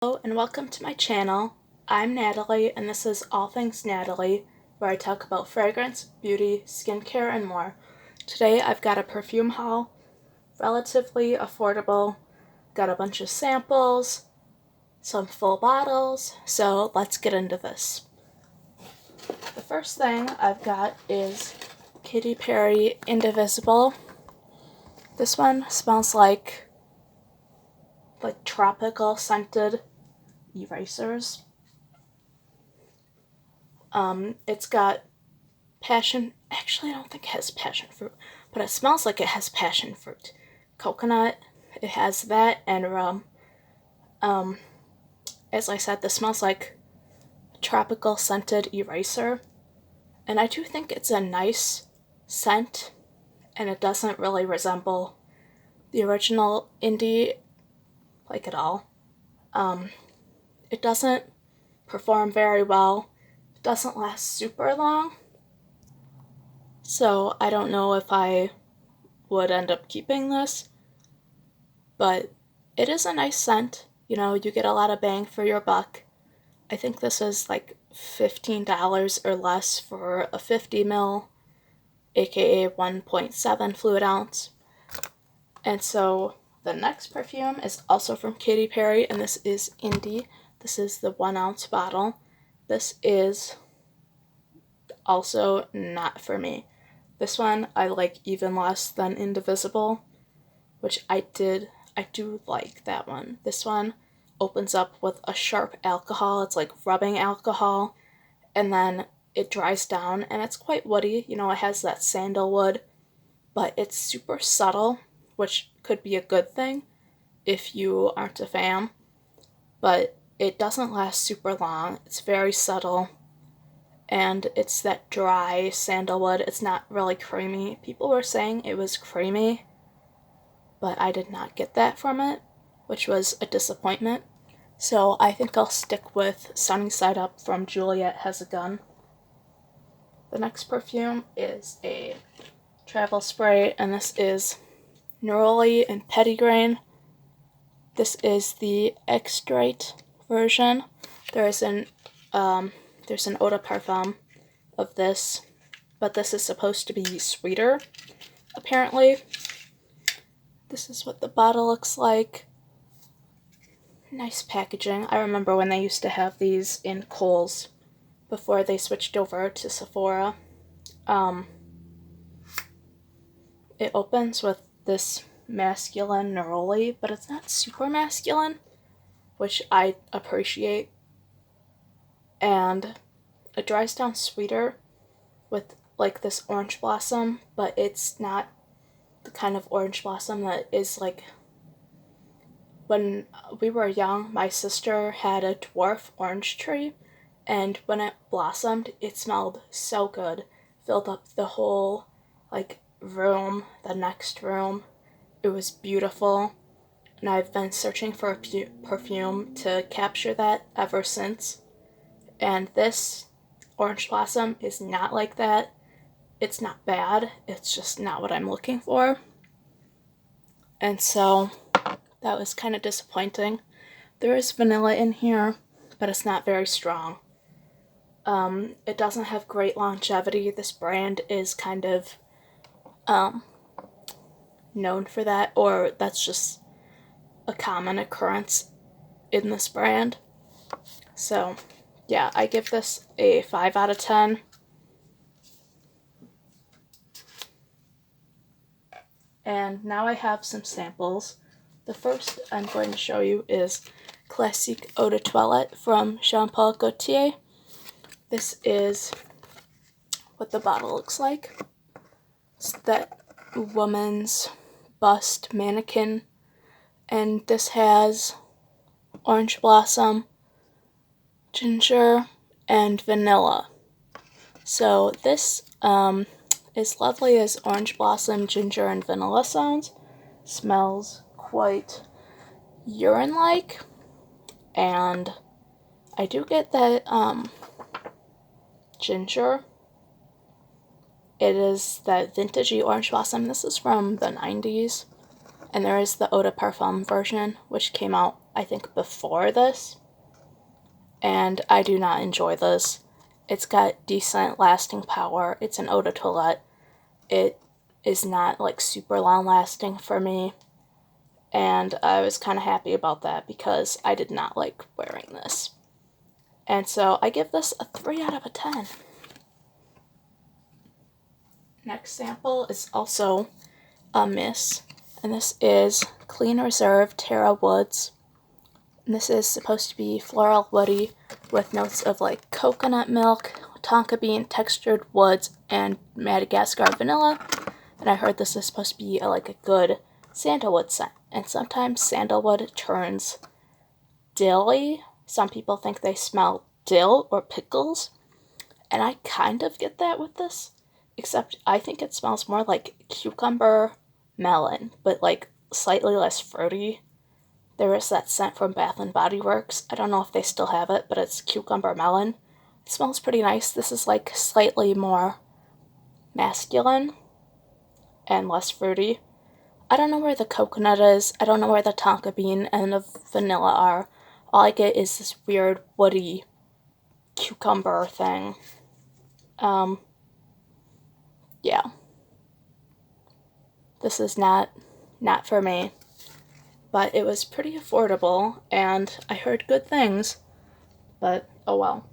Hello and welcome to my channel. I'm Natalie and this is All Things Natalie, where I talk about fragrance, beauty, skincare, and more. Today I've got a perfume haul, relatively affordable, got a bunch of samples, some full bottles, so let's get into this. The first thing I've got is Katy Perry Indivisible. This one smells like tropical scented erasers. It's got passion, actually I don't think it has passion fruit, but it smells like it has passion fruit. Coconut, it has that, and rum. As I said, this smells like tropical scented eraser, and I do think it's a nice scent, and it doesn't really resemble the original Indie like at all. It doesn't perform very well. It doesn't last super long, so I don't know if I would end up keeping this, but it is a nice scent. You know, you get a lot of bang for your buck. I think this is like $15 or less for a 50 ml, aka 1.7 fluid ounce. And so the next perfume is also from Katy Perry, and this is Indie. This is the 1 ounce bottle. This is also not for me. This one I like even less than Indivisible, which I do like that one. This one opens up with a sharp alcohol. It's like rubbing alcohol, and then it dries down and it's quite woody. You know, it has that sandalwood, but it's super subtle, which could be a good thing if you aren't a fan, but it doesn't last super long. It's very subtle, and it's that dry sandalwood. It's not really creamy. People were saying it was creamy, but I did not get that from it, which was a disappointment. So I think I'll stick with Sunny Side Up from Juliet Has a Gun. The next perfume is a travel spray, and this is Neroli and Petitgrain. This is the extrait version. There's an eau de parfum of this, but this is supposed to be sweeter, apparently. This is what the bottle looks like. Nice packaging. I remember when they used to have these in Kohl's before they switched over to Sephora. It opens with this masculine neroli, but it's not super masculine, which I appreciate. And it dries down sweeter with like this orange blossom, but it's not the kind of orange blossom that is like when we were young. My sister had a dwarf orange tree, and when it blossomed, it smelled so good. Filled up the whole room, the next room. It was beautiful, and I've been searching for a perfume to capture that ever since. And this orange blossom is not like that. It's not bad, it's just not what I'm looking for. And so that was kind of disappointing. There is vanilla in here, but it's not very strong. It doesn't have great longevity. This brand is kind of known for that, or that's just a common occurrence in this brand. So yeah, I give this a 5 out of 10. And now I have some samples. The first I'm going to show you is Classique Eau de Toilette from Jean Paul Gaultier. This is what the bottle looks like. It's that woman's bust mannequin, and this has orange blossom, ginger, and vanilla. So this as lovely as orange blossom, ginger, and vanilla sounds, smells quite urine-like, and I do get that ginger. It is that vintagey orange blossom. This is from the 90s, and there is the eau de parfum version, which came out I think, before this, and I do not enjoy this. It's got decent lasting power. It's an eau de toilette. It is not like super long lasting for me, and I was kind of happy about that because I did not like wearing this. And so I give this a 3 out of a 10. Next sample is also a mist, and this is Clean Reserve Terra Woods. And this is supposed to be floral woody with notes of like coconut milk, tonka bean, textured woods, and Madagascar vanilla. And I heard this is supposed to be like a good sandalwood scent. And sometimes sandalwood turns dilly. Some people think they smell dill or pickles. And I kind of get that with this. Except I think it smells more like cucumber melon, but like slightly less fruity. There is that scent from Bath & Body Works. I don't know if they still have it, but it's cucumber melon. It smells pretty nice. This is like slightly more masculine and less fruity. I don't know where the coconut is. I don't know where the tonka bean and the vanilla are. All I get is this weird woody cucumber thing. Yeah. This is not for me. But it was pretty affordable, and I heard good things. But, oh well.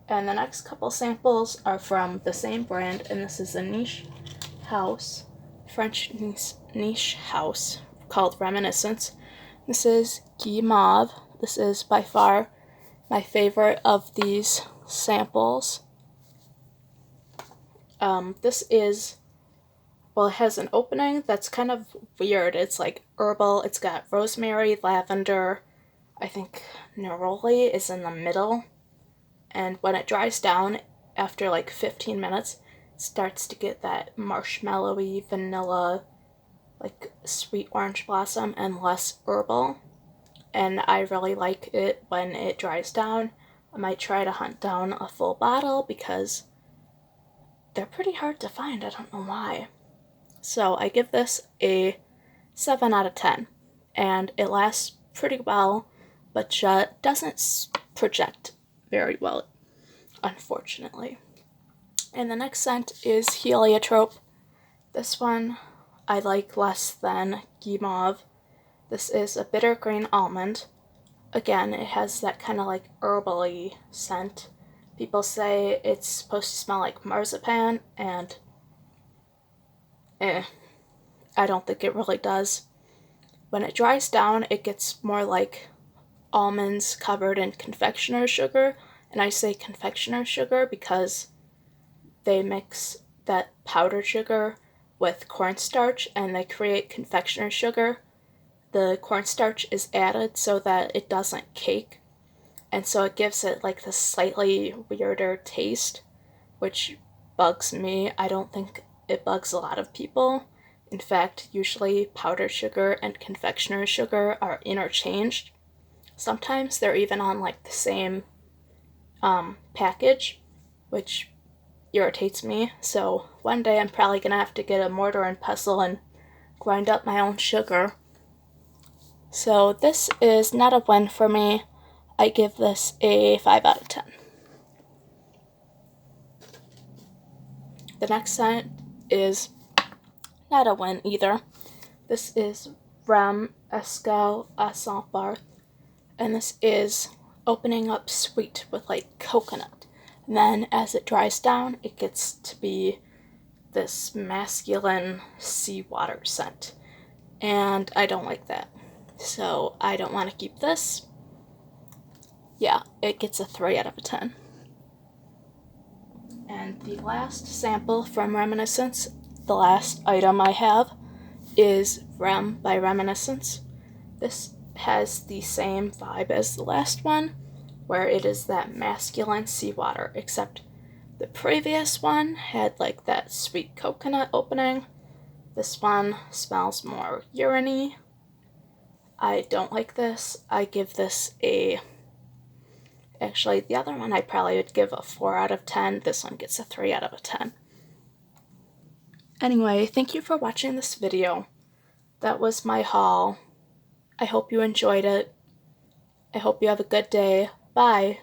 And the next couple samples are from the same brand, and this is a niche house, French niche house, called Reminiscence. This is Guimauve. This is by far my favorite of these samples. This is, well, it has an opening that's kind of weird. It's like herbal. It's got rosemary, lavender. I think neroli is in the middle. And when it dries down, after like 15 minutes, it starts to get that marshmallowy, vanilla, like sweet orange blossom, and less herbal. And I really like it when it dries down. I might try to hunt down a full bottle because they're pretty hard to find. I don't know why. So I give this a 7 out of 10. And it lasts pretty well, but doesn't project very well, unfortunately. And the next scent is Heliotrope. This one I like less than Guimauve. This is a bitter green almond. Again, it has that kind of like herbally scent. People say it's supposed to smell like marzipan, and I don't think it really does. When it dries down, it gets more like almonds covered in confectioner's sugar, and I say confectioner's sugar because they mix that powdered sugar with cornstarch and they create confectioner's sugar. The cornstarch is added so that it doesn't cake, and so it gives it like this slightly weirder taste, which bugs me. I don't think it bugs a lot of people. In fact, usually powdered sugar and confectioner's sugar are interchanged. Sometimes they're even on like the same package, which irritates me. So one day I'm probably gonna have to get a mortar and pestle and grind up my own sugar. So this is not a win for me. I give this a 5 out of 10. The next scent is not a win either. This is Rem Escal à Saint Barth, and this is opening up sweet with like coconut. And then as it dries down, it gets to be this masculine seawater scent. And I don't like that. So I don't want to keep this. Yeah, it gets a 3 out of a 10. And the last sample from Reminiscence, the last item I have, is Rem by Reminiscence. This has the same vibe as the last one, where it is that masculine seawater, except the previous one had like that sweet coconut opening. This one smells more urine-y. I don't like this. I give this a... Actually, the other one I probably would give a 4 out of 10. This one gets a 3 out of a 10. Anyway, thank you for watching this video. That was my haul. I hope you enjoyed it. I hope you have a good day. Bye.